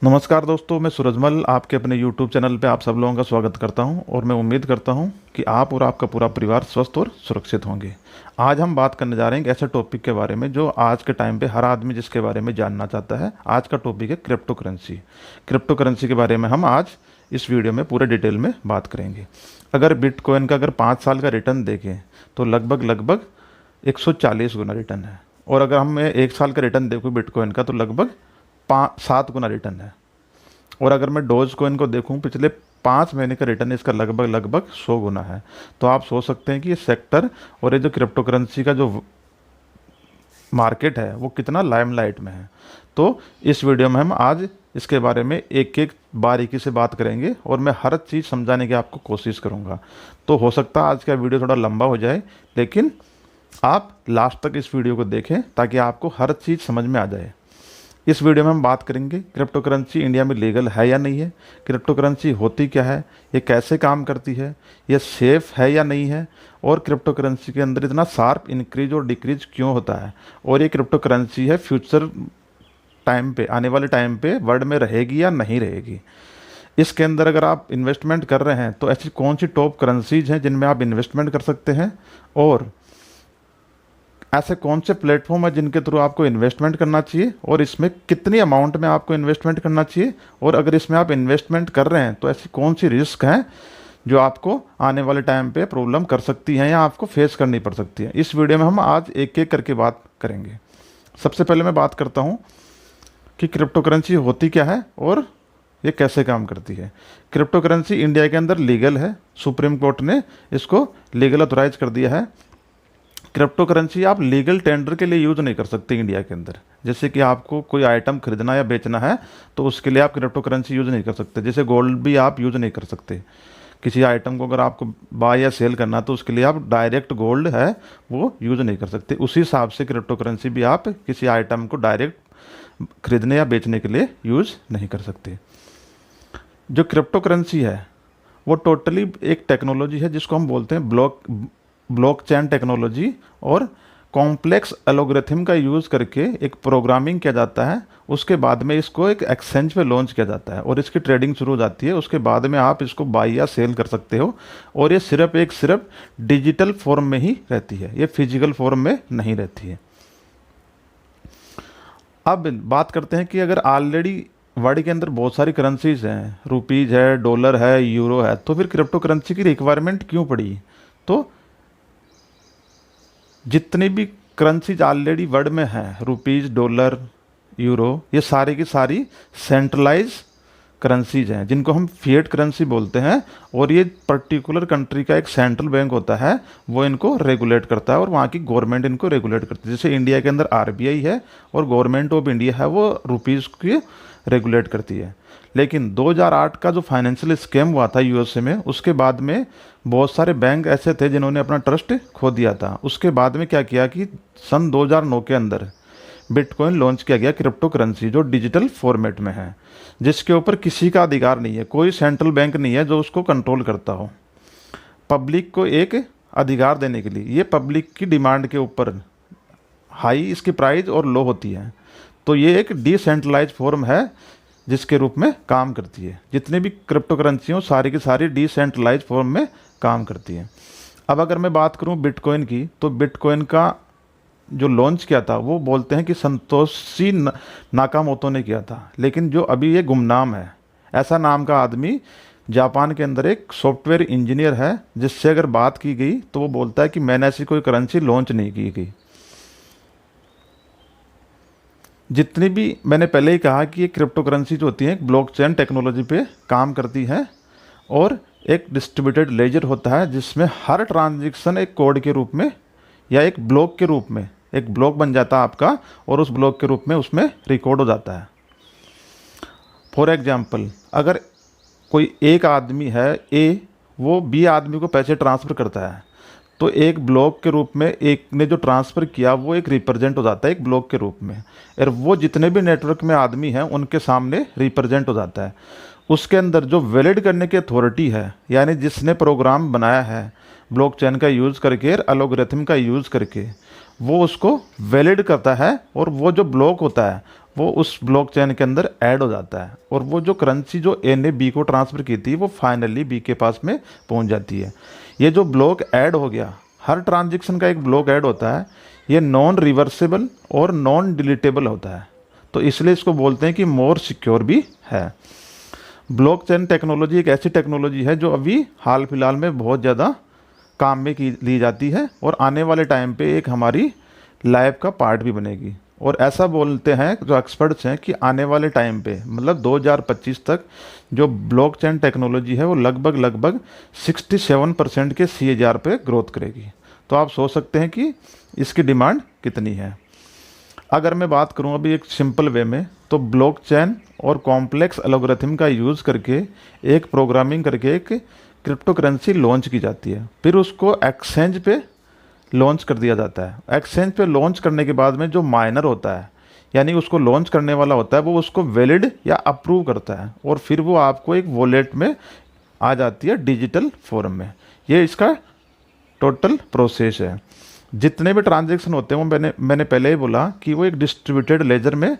नमस्कार दोस्तों, मैं सूरजमल आपके अपने YouTube चैनल पे आप सब लोगों का स्वागत करता हूं और मैं उम्मीद करता हूं कि आप और आपका पूरा परिवार स्वस्थ और सुरक्षित होंगे। आज हम बात करने जा रहे हैं एक ऐसे टॉपिक के बारे में जो आज के टाइम पे हर आदमी जिसके बारे में जानना चाहता है। आज का टॉपिक है क्रिप्टो करेंसी। क्रिप्टो करेंसी के बारे में हम आज इस वीडियो में पूरे डिटेल में बात करेंगे। अगर बिटकॉइन का अगर 5 साल का रिटर्न देखें तो लगभग 140 गुना रिटर्न है, और अगर हम 1 साल का रिटर्न देखूँ बिटकॉइन का तो लगभग 7 गुना रिटर्न है। और अगर मैं डोज कॉइन को देखूं पिछले 5 महीने का रिटर्न इसका लगभग 100 गुना है। तो आप सोच सकते हैं कि ये सेक्टर और ये जो क्रिप्टो करेंसी का जो मार्केट है वो कितना लाइमलाइट में है। तो इस वीडियो में हम आज इसके बारे में एक एक बारीकी से बात करेंगे और मैं हर चीज़ समझाने की आपको कोशिश करूँगा। तो हो सकता है आज का वीडियो थोड़ा लंबा हो जाए, लेकिन आप लास्ट तक इस वीडियो को देखें ताकि आपको हर चीज़ समझ में आ जाए। इस वीडियो में हम बात करेंगे क्रिप्टो करेंसी इंडिया में लीगल है या नहीं है, क्रिप्टो करेंसी होती क्या है, ये कैसे काम करती है, ये सेफ़ है या नहीं है, और क्रिप्टो करेंसी के अंदर इतना शार्प इंक्रीज और डिक्रीज क्यों होता है, और ये क्रिप्टो करेंसी है फ्यूचर टाइम पे, आने वाले टाइम पे वर्ल्ड में रहेगी या नहीं रहेगी। इसके अंदर अगर आप इन्वेस्टमेंट कर रहे हैं तो ऐसी कौन सी टॉप करेंसीज हैं जिनमें आप इन्वेस्टमेंट कर सकते हैं, और ऐसे कौन से प्लेटफॉर्म है जिनके थ्रू आपको इन्वेस्टमेंट करना चाहिए, और इसमें कितनी अमाउंट में आपको इन्वेस्टमेंट करना चाहिए, और अगर इसमें आप इन्वेस्टमेंट कर रहे हैं तो ऐसी कौन सी रिस्क हैं जो आपको आने वाले टाइम पे प्रॉब्लम कर सकती हैं या आपको फेस करनी पड़ सकती है। इस वीडियो में हम आज एक एक करके बात करेंगे। सबसे पहले मैं बात करता हूँ कि क्रिप्टो करेंसी होती क्या है और ये कैसे काम करती है। क्रिप्टो करेंसी इंडिया के अंदर लीगल है, सुप्रीम कोर्ट ने इसको लीगल ऑथोराइज कर दिया है। क्रिप्टो करेंसी आप लीगल टेंडर के लिए यूज़ नहीं कर सकते इंडिया के अंदर। जैसे कि आपको कोई आइटम खरीदना या बेचना है तो उसके लिए आप क्रिप्टो करेंसी यूज़ नहीं कर सकते। जैसे गोल्ड भी आप यूज़ नहीं कर सकते। किसी आइटम को अगर आपको बाय या सेल करना तो उसके लिए आप डायरेक्ट गोल्ड है वो यूज़ नहीं कर सकते। उसी हिसाब से क्रिप्टो करेंसी भी आप किसी आइटम को डायरेक्ट खरीदने या बेचने के लिए यूज़ नहीं कर सकते। जो क्रिप्टो करेंसी है वो टोटली एक टेक्नोलॉजी है जिसको हम बोलते हैं ब्लॉकचेन टेक्नोलॉजी, और कॉम्प्लेक्स एल्गोरिथम का यूज़ करके एक प्रोग्रामिंग किया जाता है। उसके बाद में इसको एक एक्सचेंज पे लॉन्च किया जाता है और इसकी ट्रेडिंग शुरू हो जाती है। उसके बाद में आप इसको बाय या सेल कर सकते हो, और ये सिर्फ डिजिटल फॉर्म में ही रहती है, ये फिजिकल फॉर्म में नहीं रहती है। अब बात करते हैं कि अगर ऑलरेडी वर्ल्ड के अंदर बहुत सारी करेंसीज हैं, रुपीज़ है, डॉलर है, यूरो है, तो फिर क्रिप्टो करेंसी की रिक्वायरमेंट क्यों पड़ी। तो जितनी भी करेंसीज ऑलरेडी वर्ल्ड में हैं, रुपीज़, डॉलर, यूरो, ये सारी की सारी सेंट्रलाइज करेंसीज हैं जिनको हम फिएट करेंसी बोलते हैं, और ये पर्टिकुलर कंट्री का एक सेंट्रल बैंक होता है वो इनको रेगुलेट करता है और वहाँ की गवर्नमेंट इनको रेगुलेट करती है। जैसे इंडिया के अंदर आरबीआई है और गवर्नमेंट ऑफ इंडिया है वो रुपीज़ की रेगुलेट करती है। लेकिन 2008 का जो फाइनेंशियल स्कैम हुआ था यूएसए में, उसके बाद में बहुत सारे बैंक ऐसे थे जिन्होंने अपना ट्रस्ट खो दिया था। उसके बाद में क्या किया कि सन 2009 के अंदर बिटकॉइन लॉन्च किया गया, क्रिप्टो करेंसी जो डिजिटल फॉर्मेट में है, जिसके ऊपर किसी का अधिकार नहीं है, कोई सेंट्रल बैंक नहीं है जो उसको कंट्रोल करता हो। पब्लिक को एक अधिकार देने के लिए ये पब्लिक की डिमांड के ऊपर हाई इसकी प्राइस और लो होती है। तो ये एक डिसेंट्रलाइज फॉर्म है जिसके रूप में काम करती है। जितनी भी क्रिप्टो करेंसी हो सारी की सारी डिसेंट्रलाइज फॉर्म में काम करती है। अब अगर मैं बात करूं बिटकॉइन की, तो बिटकॉइन का जो लॉन्च किया था वो बोलते हैं कि संतोषी नाकामोतो ने किया था, लेकिन जो अभी ये गुमनाम है, ऐसा नाम का आदमी जापान के अंदर एक सॉफ्टवेयर इंजीनियर है, जिससे अगर बात की गई तो वो बोलता है कि मैंने ऐसी कोई करेंसी लॉन्च नहीं की गई। जितनी भी मैंने पहले ही कहा कि ये क्रिप्टो करेंसी जो होती है ब्लॉकचेन टेक्नोलॉजी पे काम करती है, और एक डिस्ट्रीब्यूटेड लेजर होता है जिसमें हर ट्रांजैक्शन एक कोड के रूप में या एक ब्लॉक के रूप में, एक ब्लॉक बन जाता है आपका और उस ब्लॉक के रूप में उसमें रिकॉर्ड हो जाता है। फॉर एग्जांपल, अगर कोई एक आदमी है ए, वो बी आदमी को पैसे ट्रांसफ़र करता है, तो एक ब्लॉक के रूप में एक ने जो ट्रांसफ़र किया वो एक रिप्रेजेंट हो जाता है एक ब्लॉक के रूप में, और वो जितने भी नेटवर्क में आदमी हैं उनके सामने रिप्रेजेंट हो जाता है। उसके अंदर जो वैलिड करने की अथॉरिटी है, यानी जिसने प्रोग्राम बनाया है ब्लॉकचेन का यूज़ करके, एल्गोरिथम का यूज़ करके, वो उसको वैलिड करता है, और वो जो ब्लॉक होता है वो उस ब्लॉकचेन के अंदर ऐड हो जाता है, और वो जो करेंसी जो ए ने बी को ट्रांसफ़र की थी वो फाइनली बी के पास में पहुंच जाती है। ये जो ब्लॉक ऐड हो गया, हर ट्रांजेक्शन का एक ब्लॉक ऐड होता है, ये नॉन रिवर्सेबल और नॉन डिलीटेबल होता है, तो इसलिए इसको बोलते हैं कि मोर सिक्योर भी है। ब्लॉकचेन टेक्नोलॉजी एक ऐसी टेक्नोलॉजी है जो अभी हाल फिलहाल में बहुत ज़्यादा काम में की ली जाती है, और आने वाले टाइम पे एक हमारी लाइफ का पार्ट भी बनेगी। और ऐसा बोलते हैं जो एक्सपर्ट्स हैं कि आने वाले टाइम पे मतलब 2025 तक जो ब्लॉकचेन टेक्नोलॉजी है वो लगभग 67% के CAGR पे ग्रोथ करेगी। तो आप सोच सकते हैं कि इसकी डिमांड कितनी है। अगर मैं बात करूं अभी एक सिंपल वे में, तो ब्लॉकचेन और कॉम्प्लेक्स एल्गोरिथम का यूज़ करके एक प्रोग्रामिंग करके एक क्रिप्टो करेंसी लॉन्च की जाती है, फिर उसको एक्सचेंज पे लॉन्च कर दिया जाता है। एक्सचेंज पे लॉन्च करने के बाद में जो माइनर होता है, यानी उसको लॉन्च करने वाला होता है, वो उसको वैलिड या अप्रूव करता है, और फिर वो आपको एक वॉलेट में आ जाती है डिजिटल फॉर्म में। ये इसका टोटल प्रोसेस है। जितने भी ट्रांजैक्शन होते हैं वो मैंने पहले ही बोला कि वो एक डिस्ट्रीब्यूटेड लेजर में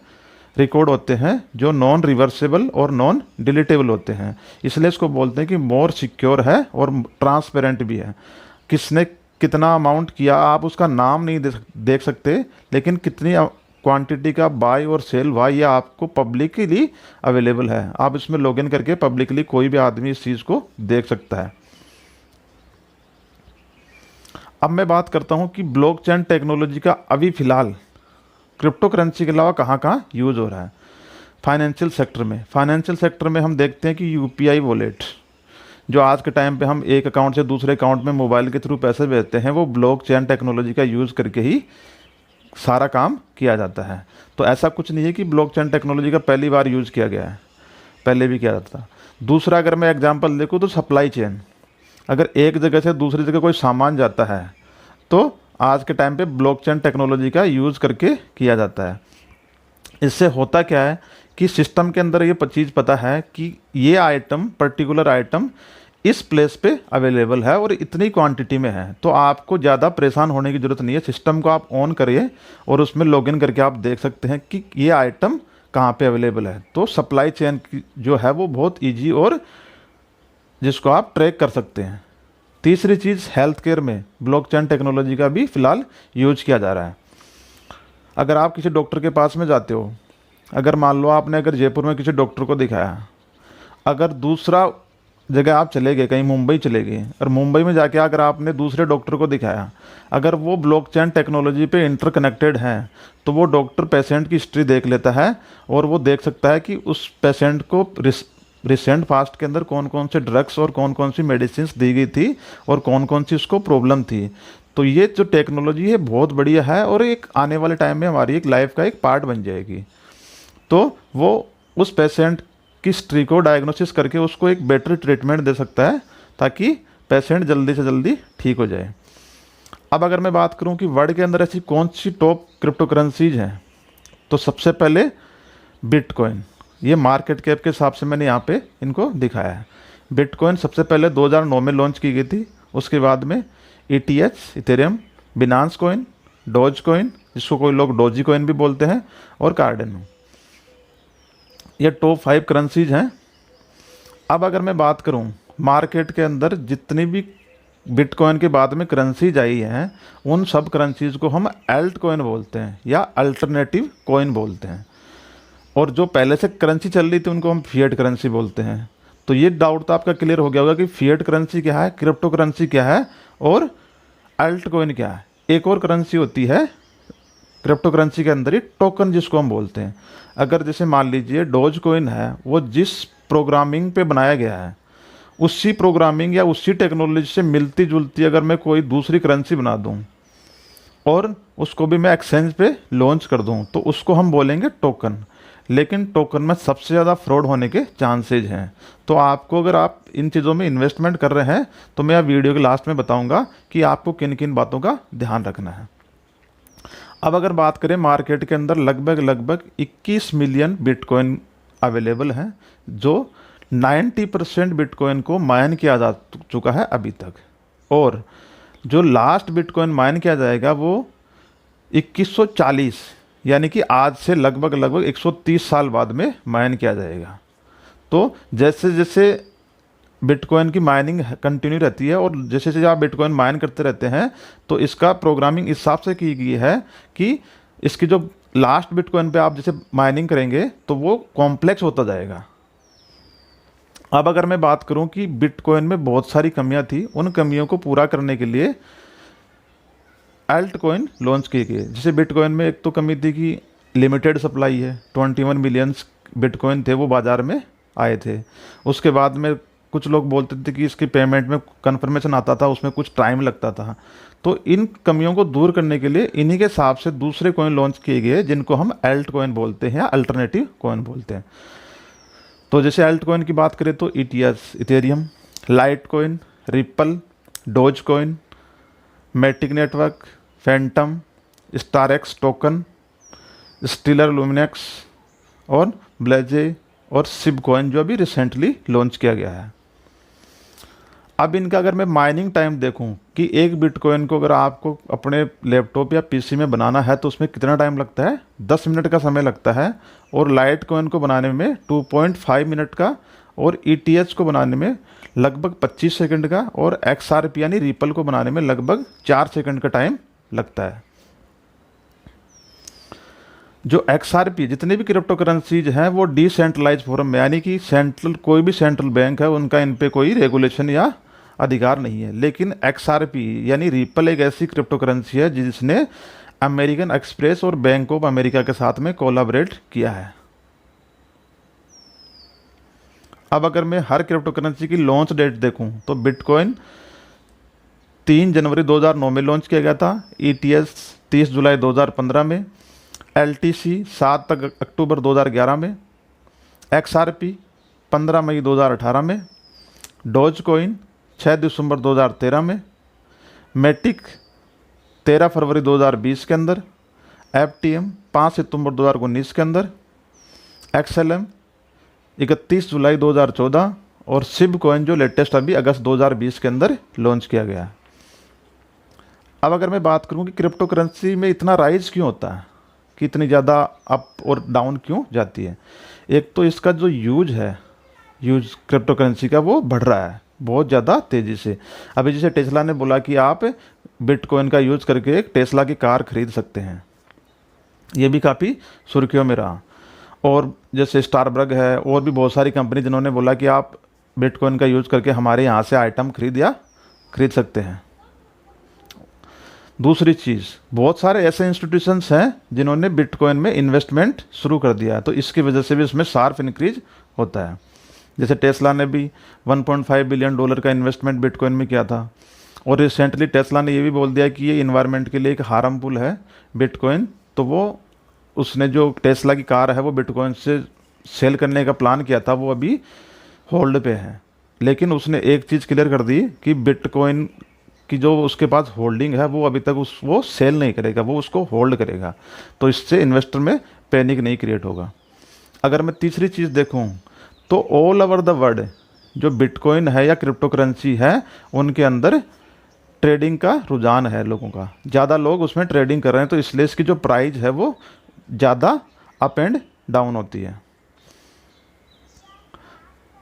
रिकॉर्ड होते हैं, जो नॉन रिवर्सेबल और नॉन डिलीटेबल होते हैं, इसलिए इसको बोलते हैं कि मोर सिक्योर है और ट्रांसपेरेंट भी है। किसने कितना अमाउंट किया आप उसका नाम नहीं देख सकते, लेकिन कितनी क्वांटिटी का बाय और सेल हुआ ये आपको पब्लिकली अवेलेबल है। आप इसमें लॉगिन करके पब्लिकली कोई भी आदमी इस चीज़ को देख सकता है। अब मैं बात करता हूँ कि ब्लॉकचेन टेक्नोलॉजी का अभी फ़िलहाल क्रिप्टो करेंसी के अलावा कहाँ कहाँ यूज़ हो रहा है। फाइनेंशियल सेक्टर में हम देखते हैं कि UPI वॉलेट, जो आज के टाइम पे हम एक अकाउंट से दूसरे अकाउंट में मोबाइल के थ्रू पैसे भेजते हैं, वो ब्लॉकचेन टेक्नोलॉजी का यूज़ करके ही सारा काम किया जाता है। तो ऐसा कुछ नहीं है कि ब्लॉकचेन टेक्नोलॉजी का पहली बार यूज़ किया गया है, पहले भी किया जाता था। दूसरा, अगर मैं एग्जांपल देखूँ तो सप्लाई चेन, अगर एक जगह से दूसरी जगह कोई सामान जाता है तो आज के टाइम पे ब्लॉकचेन टेक्नोलॉजी का यूज़ करके किया जाता है। इससे होता क्या है कि सिस्टम के अंदर ये चीज़ पता है कि ये आइटम, पर्टिकुलर आइटम इस प्लेस पे अवेलेबल है और इतनी क्वांटिटी में है, तो आपको ज़्यादा परेशान होने की ज़रूरत नहीं है। सिस्टम को आप ऑन करिए और उसमें लॉगिन करके आप देख सकते हैं कि ये आइटम कहाँ पे अवेलेबल है। तो सप्लाई चेन जो है वो बहुत ईजी और जिसको आप ट्रैक कर सकते हैं। तीसरी चीज़, हेल्थ केयर में ब्लॉकचेन टेक्नोलॉजी का भी फ़िलहाल यूज किया जा रहा है। अगर आप किसी डॉक्टर के पास में जाते हो, अगर मान लो आपने अगर जयपुर में किसी डॉक्टर को दिखाया, अगर दूसरा जगह आप चले गए, कहीं मुंबई चले गए, और मुंबई में जाके अगर आपने दूसरे डॉक्टर को दिखाया, अगर वो ब्लॉकचेन टेक्नोलॉजी पे इंटरकनेक्टेड हैं, तो वो डॉक्टर पेशेंट की हिस्ट्री देख लेता है और वो देख सकता है कि उस पेशेंट को रिसेंट पास्ट के अंदर कौन कौन से ड्रग्स और कौन कौन सी मेडिसिन दी गई थी और कौन कौन सी उसको प्रॉब्लम थी। तो ये जो टेक्नोलॉजी है बहुत बढ़िया है और एक आने वाले टाइम में हमारी एक लाइफ का एक पार्ट बन जाएगी। तो वो उस पेशेंट की हिस्ट्री को डायग्नोसिस करके उसको एक बेटर ट्रीटमेंट दे सकता है ताकि पेशेंट जल्दी से जल्दी ठीक हो जाए। अब अगर मैं बात करूं कि वर्ल्ड के अंदर ऐसी कौन सी टॉप क्रिप्टो करेंसीज हैं, तो सबसे पहले बिटकॉइन। ये मार्केट कैप के हिसाब से मैंने यहाँ पे इनको दिखाया है। बिटकॉइन सबसे पहले 2009 में लॉन्च की गई थी। उसके बाद में ETH, Ethereum, Binance coin, Doge coin, जिसको कोई लोग डोजी कॉइन भी बोलते हैं, और कार्डेनो। ये टॉप 5 करेंसीज हैं। अब अगर मैं बात करूं मार्केट के अंदर जितनी भी बिटकॉइन के बाद में करेंसीज आई हैं, उन सब करेंसीज को हम अल्ट कॉइन बोलते हैं या अल्टरनेटिव कॉइन बोलते हैं। और जो पहले से करेंसी चल रही थी उनको हम फिएट करेंसी बोलते हैं। तो ये डाउट तो आपका क्लियर हो गया होगा कि फिएट करेंसी क्या है, क्रिप्टो करेंसी क्या है और अल्ट कॉइन क्या है। एक और करेंसी होती है क्रिप्टो करेंसी के अंदर ही, टोकन जिसको हम बोलते हैं। अगर जैसे मान लीजिए डोज कॉइन है, वो जिस प्रोग्रामिंग पे बनाया गया है उसी प्रोग्रामिंग या उसी टेक्नोलॉजी से मिलती जुलती अगर मैं कोई दूसरी करेंसी बना दूं और उसको भी मैं एक्सचेंज पे लॉन्च कर दूं, तो उसको हम बोलेंगे टोकन। लेकिन टोकन में सबसे ज़्यादा फ्रॉड होने के चांसेज हैं। तो आपको, अगर आप इन चीज़ों में इन्वेस्टमेंट कर रहे हैं, तो मैं वीडियो के लास्ट में बताऊंगा कि आपको किन किन बातों का ध्यान रखना है। अब अगर बात करें मार्केट के अंदर लगभग 21 मिलियन बिटकॉइन अवेलेबल हैं, जो 90% बिटकॉइन को माइन किया जा चुका है अभी तक। और जो लास्ट बिटकॉइन माइन किया जाएगा वो 2140 यानी कि आज से लगभग 130 साल बाद में माइन किया जाएगा। तो जैसे जैसे बिटकॉइन की माइनिंग कंटिन्यू रहती है और जैसे जैसे आप बिटकॉइन माइन करते रहते हैं, तो इसका प्रोग्रामिंग इस हिसाब से की गई है कि इसकी जो लास्ट बिटकॉइन पे आप जैसे माइनिंग करेंगे तो वो कॉम्प्लेक्स होता जाएगा। अब अगर मैं बात करूं कि बिटकॉइन में बहुत सारी कमियां थी, उन कमियों को पूरा करने के लिए अल्ट कॉइन लॉन्च किए गए। जैसे बिटकॉइन में एक तो कमी थी कि लिमिटेड सप्लाई है, 21 मिलियंस बिटकॉइन थे वो बाज़ार में आए थे। उसके बाद में कुछ लोग बोलते थे कि इसकी पेमेंट में कन्फर्मेशन आता था, उसमें कुछ टाइम लगता था। तो इन कमियों को दूर करने के लिए इन्हीं के हिसाब से दूसरे कॉइन लॉन्च किए गए जिनको हम अल्ट कॉइन बोलते हैं या अल्टरनेटिव कॉइन बोलते हैं। तो जैसे अल्ट कॉइन की बात करें तो ETH Ethereum, Litecoin, ripple, Dogecoin, Matic network, Fantom, StarX token, Stellar Lumens और ब्लेजे और सिब कॉइन जो अभी रिसेंटली लॉन्च किया गया है। अब इनका अगर मैं माइनिंग टाइम देखूं कि एक बिटकॉइन को अगर आपको अपने लैपटॉप या पीसी में बनाना है तो उसमें कितना टाइम लगता है, 10 मिनट का समय लगता है। और लाइट कॉइन को बनाने में 2.5 मिनट का, और ETH को बनाने में लगभग 25 सेकंड का, और XRP यानी रिपल को बनाने में लगभग 4 सेकंड का टाइम लगता है। जो XRP जितने भी क्रिप्टो करेंसीज हैं वो डिसेंट्रलाइज फॉर्म में, यानी कि सेंट्रल कोई भी सेंट्रल बैंक है उनका इन पे कोई रेगुलेशन या अधिकार नहीं है। लेकिन XRP यानी रिपल एक ऐसी क्रिप्टो करेंसी है जिसने अमेरिकन एक्सप्रेस और बैंक ऑफ अमेरिका के साथ में कोलैबोरेट किया है। अब अगर मैं हर क्रिप्टो करेंसी की लॉन्च डेट देखूं तो बिटकॉइन 3 जनवरी 2009 में लॉन्च किया गया था, ETH 30 जुलाई 2015 में, LTC 7 अक्टूबर 2011 में, XRP 15 मई 2018 में, डोज कॉइन 6 दिसंबर 2013 में, मैटिक 13 फरवरी 2020 के अंदर, FTM 5 सितंबर 2019 के अंदर, XLM 31 जुलाई 2014 और सिब कॉइन जो लेटेस्ट अभी अगस्त 2020 के अंदर लॉन्च किया गया है। अब अगर मैं बात करूं कि क्रिप्टो करेंसी में इतना राइज क्यों होता है, कि इतनी ज़्यादा अप और डाउन क्यों जाती है। एक तो इसका जो यूज क्रिप्टो करेंसी का वो बढ़ रहा है बहुत ज़्यादा तेज़ी से। अभी जैसे टेस्ला ने बोला कि आप बिटकॉइन का यूज़ करके एक टेस्ला की कार खरीद सकते हैं, ये भी काफ़ी सुर्खियों में रहा। और जैसे स्टारबर्ग है और भी बहुत सारी कंपनी जिन्होंने बोला कि आप बिटकॉइन का यूज़ करके हमारे यहाँ से आइटम खरीद सकते हैं। दूसरी चीज़, बहुत सारे ऐसे इंस्टीट्यूशंस हैं जिन्होंने बिटकॉइन में इन्वेस्टमेंट शुरू कर दिया है, तो इसकी वजह से भी इसमें शार्प इंक्रीज होता है। जैसे टेस्ला ने भी $1.5 बिलियन का इन्वेस्टमेंट बिटकॉइन में किया था। और रिसेंटली टेस्ला ने ये भी बोल दिया कि ये इन्वायरमेंट के लिए एक हार्मफुल है बिटकॉइन, तो वो उसने जो टेस्ला की कार है वो बिटकॉइन से सेल करने का प्लान किया था, वो अभी होल्ड पे है। लेकिन उसने एक चीज़ क्लियर कर दी कि बिटकॉइन की जो उसके पास होल्डिंग है वो अभी तक वो सेल नहीं करेगा, वो उसको होल्ड करेगा। तो इससे इन्वेस्टर में पैनिक नहीं क्रिएट होगा। अगर मैं तीसरी चीज़ देखूं तो ऑल ओवर द वर्ल्ड जो बिटकॉइन है या क्रिप्टो करेंसी है उनके अंदर ट्रेडिंग का रुझान है लोगों का, ज़्यादा लोग उसमें ट्रेडिंग कर रहे हैं, तो इसलिए इसकी जो प्राइस है वो ज़्यादा अप एंड डाउन होती है।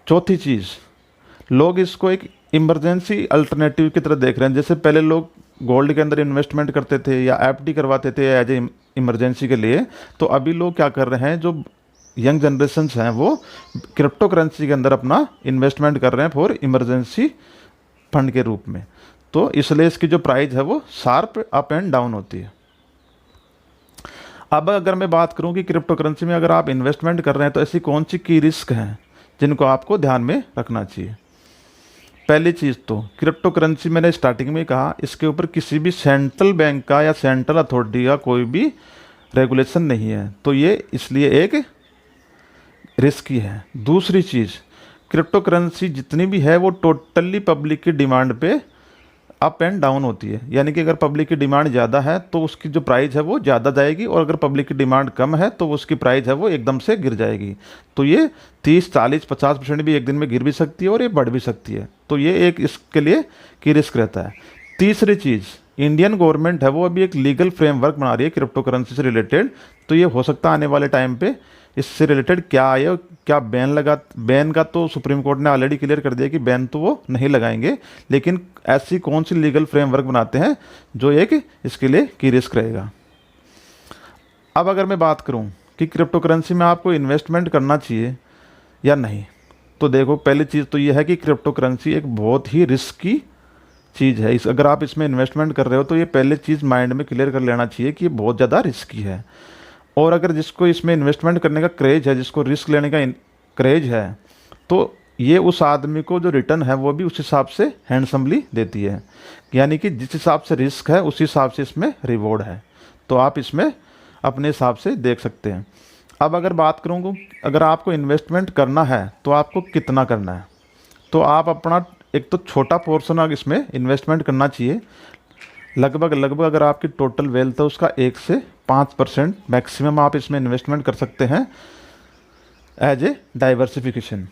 चौथी चीज़, लोग इसको एक इमरजेंसी अल्टरनेटिव की तरह देख रहे हैं। जैसे पहले लोग गोल्ड के अंदर इन्वेस्टमेंट करते थे या FD करवाते थे एज ए इमरजेंसी के लिए, तो अभी लोग क्या कर रहे हैं, जो यंग जनरेशन्स हैं वो क्रिप्टो करेंसी के अंदर अपना इन्वेस्टमेंट कर रहे हैं फॉर इमरजेंसी फंड के रूप में। तो इसलिए इसकी जो प्राइस है वो शार्प अप एंड डाउन होती है। अब अगर मैं बात करूं कि क्रिप्टो करेंसी में अगर आप इन्वेस्टमेंट कर रहे हैं तो ऐसी कौन सी की रिस्क हैं जिनको आपको ध्यान में रखना चाहिए। पहली चीज़ तो क्रिप्टो करेंसी, मैंने स्टार्टिंग में कहा, इसके ऊपर किसी भी सेंट्रल बैंक का या सेंट्रल अथॉरिटी का कोई भी रेगुलेशन नहीं है, तो ये इसलिए एक रिस्की है। दूसरी चीज़, क्रिप्टो करेंसी जितनी भी है वो टोटली पब्लिक की डिमांड पे अप एंड डाउन होती है। यानी कि अगर पब्लिक की डिमांड ज़्यादा है तो उसकी जो प्राइस है वो ज़्यादा जाएगी, और अगर पब्लिक की डिमांड कम है तो उसकी प्राइस है वो एकदम से गिर जाएगी। तो ये 30, 40, 50% भी एक दिन में गिर भी सकती है और ये बढ़ भी सकती है। तो ये एक इसके लिए की रिस्क रहता है। तीसरी चीज़, इंडियन गवर्नमेंट है वो अभी एक लीगल फ्रेमवर्क बना रही है क्रिप्टो करेंसी से रिलेटेड। तो ये हो सकता है आने वाले टाइम पे इससे रिलेटेड क्या आए और क्या बैन का तो सुप्रीम कोर्ट ने ऑलरेडी क्लियर कर दिया कि बैन तो वो नहीं लगाएंगे, लेकिन ऐसी कौन सी लीगल फ्रेमवर्क बनाते हैं जो एक इसके लिए की रिस्क रहेगा। अब अगर मैं बात करूं कि क्रिप्टो करेंसी में आपको इन्वेस्टमेंट करना चाहिए या नहीं, तो देखो पहली चीज़ तो ये है कि क्रिप्टो करेंसी एक बहुत ही रिस्की चीज़ है। इस अगर आप इसमें इन्वेस्टमेंट कर रहे हो तो ये पहले चीज़ माइंड में क्लियर कर लेना चाहिए कि ये बहुत ज़्यादा रिस्की है। और अगर जिसको इसमें इन्वेस्टमेंट करने का क्रेज है, जिसको रिस्क लेने का क्रेज है, तो ये उस आदमी को जो रिटर्न है वो भी उस हिसाब से हैंडसमली देती है। यानी कि जिस हिसाब से रिस्क है उस हिसाब से इसमें रिवॉर्ड है। तो आप इसमें अपने हिसाब से देख सकते हैं। अब अगर बात करूँ अगर आपको इन्वेस्टमेंट करना है तो आपको कितना करना है, तो आप अपना एक तो छोटा पोर्शन अगर इसमें इन्वेस्टमेंट करना चाहिए। लगभग अगर आपकी टोटल वेल्थ है उसका 1 से 5% मैक्सिमम आप इसमें इन्वेस्टमेंट कर सकते हैं एज ए डाइवर्सिफिकेशन।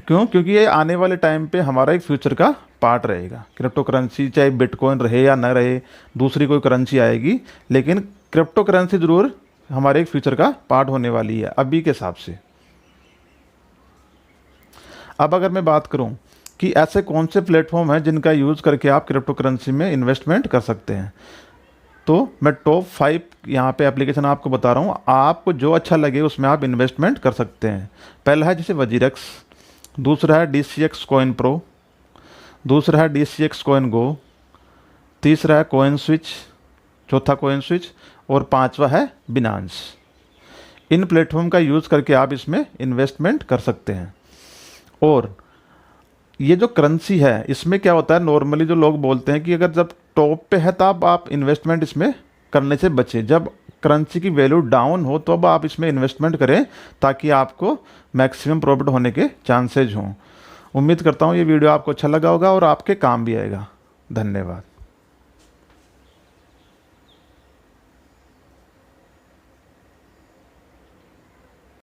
क्योंकि ये आने वाले टाइम पे हमारा एक फ्यूचर का पार्ट रहेगा। क्रिप्टो करेंसी चाहे बिटकॉइन रहे या न रहे, दूसरी कोई करेंसी आएगी, लेकिन क्रिप्टो करेंसी ज़रूर हमारे एक फ्यूचर का पार्ट होने वाली है अभी के हिसाब से। अब अगर मैं बात करूं कि ऐसे कौन से प्लेटफॉर्म हैं जिनका यूज़ करके आप क्रिप्टो करेंसी में इन्वेस्टमेंट कर सकते हैं, तो मैं टॉप 5 यहाँ पे एप्लीकेशन आपको बता रहा हूँ। आपको जो अच्छा लगे उसमें आप इन्वेस्टमेंट कर सकते हैं। पहला है जैसे वजीरेक्स, दूसरा है DCX कॉइन प्रो, दूसरा है DCX कॉइन गो, तीसरा है कॉइन स्विच, चौथा कॉइन स्विच और पांचवा है बिनांस। इन प्लेटफॉर्म का यूज़ करके आप इसमें इन्वेस्टमेंट कर सकते हैं। और ये जो करेंसी है इसमें क्या होता है, नॉर्मली जो लोग बोलते हैं कि अगर जब टॉप पे है तब आप इन्वेस्टमेंट इसमें करने से बचें, जब करेंसी की वैल्यू डाउन हो तो अब आप इसमें इन्वेस्टमेंट करें ताकि आपको मैक्सिमम प्रॉफिट होने के चांसेज हों। उम्मीद करता हूँ ये वीडियो आपको अच्छा लगा होगा और आपके काम भी आएगा। धन्यवाद।